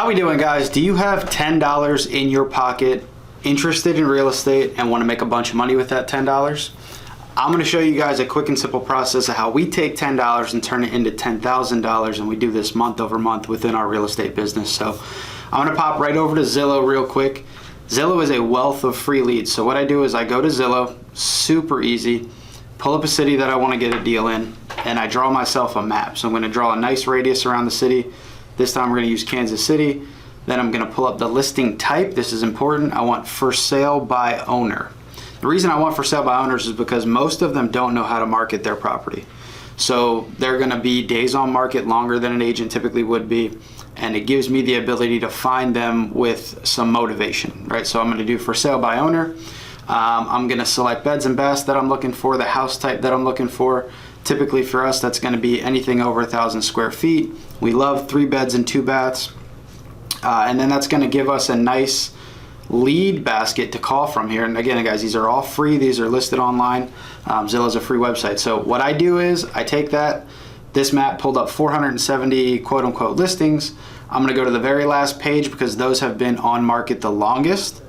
How we doing, guys? Do you have $10 in your pocket, interested in real estate, and want to make a bunch of money with that $10? I'm going to show you guys a quick and simple process of how we take $10 and turn it into $10,000, and we do this month over month within our real estate business. So I'm going to pop right over to Zillow real quick. Zillow is a wealth of free leads. So what I do is I go to Zillow, super easy, pull up a city that I want to get a deal in, and I draw myself a map. So I'm going to draw a nice radius around the city. This time we're going to use Kansas City. Then I'm going to pull up the listing type. This is important. I want for sale by owner. The reason I want for sale by owners is because most of them don't know how to market their property. So they're going to be days on market longer than an agent typically would be. And it gives me the ability to find them with some motivation, right? So I'm going to do for sale by owner. I'm going to select beds and baths that I'm looking for, the house type that I'm looking for. Typically for us, that's going to be anything over 1,000 square feet. We love 3 beds and 2 baths. And then that's going to give us a nice lead basket to call from here. And again, guys, these are all free. These are listed online. Zillow's a free website. So what I do is I take this map pulled up 470 quote unquote listings. I'm going to go to the very last page because those have been on market the longest.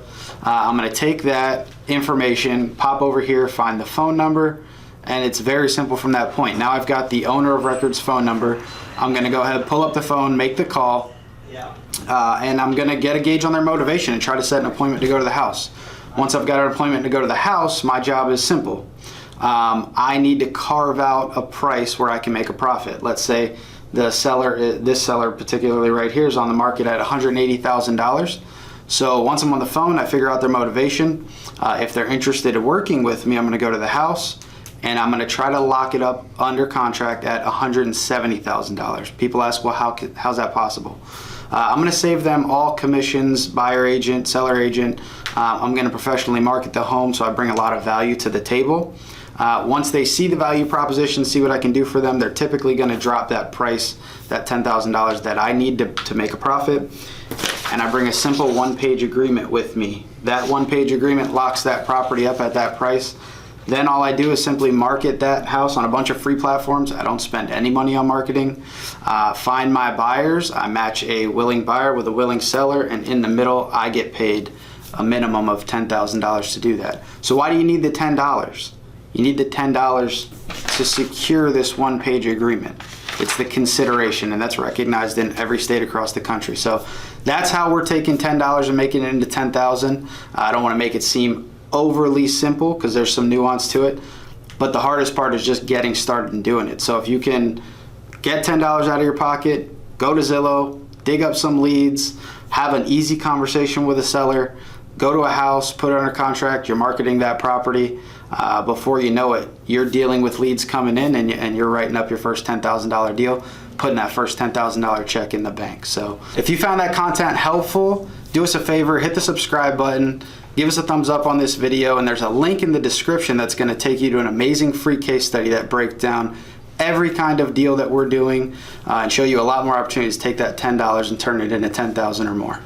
I'm going to take that information, pop over here, find the phone number, and it's very simple from that point. Now I've got the owner of record's phone number. I'm going to go ahead, pull up the phone, make the call, and I'm going to get a gauge on their motivation and try to set an appointment to go to the house. Once I've got an appointment to go to the house, my job is simple. I need to carve out a price where I can make a profit. Let's say this seller particularly right here is on the market at $180,000. So once I'm on the phone, I figure out their motivation. If they're interested in working with me, I'm going to go to the house and I'm going to try to lock it up under contract at $170,000. People ask, well, how's that possible? I'm going to save them all commissions, buyer agent, seller agent. I'm going to professionally market the home, so I bring a lot of value to the table. Once they see the value proposition, see what I can do for them, they're typically going to drop that price, that $10,000 that I need to make a profit. And I bring a simple one-page agreement with me. That one-page agreement locks that property up at that price. Then all I do is simply market that house on a bunch of free platforms. I don't spend any money on marketing. Find my buyers. I match a willing buyer with a willing seller, and in the middle, I get paid a minimum of $10,000 to do that. So why do you need the $10? You need the $10 to secure this one-page agreement. It's the consideration, and that's recognized in every state across the country. So that's how we're taking $10 and making it into $10,000. I don't want to make it seem overly simple because there's some nuance to it, but the hardest part is just getting started and doing it. So if you can get $10 out of your pocket, go to Zillow, dig up some leads, have an easy conversation with a seller, go to a house, put it under contract, you're marketing that property. Before you know it, you're dealing with leads coming in and you're writing up your first $10,000 deal, putting that first $10,000 check in the bank. So if you found that content helpful, do us a favor, hit the subscribe button, give us a thumbs up on this video, and there's a link in the description that's going to take you to an amazing free case study that breaks down every kind of deal that we're doing and show you a lot more opportunities to take that $10 and turn it into $10,000 or more.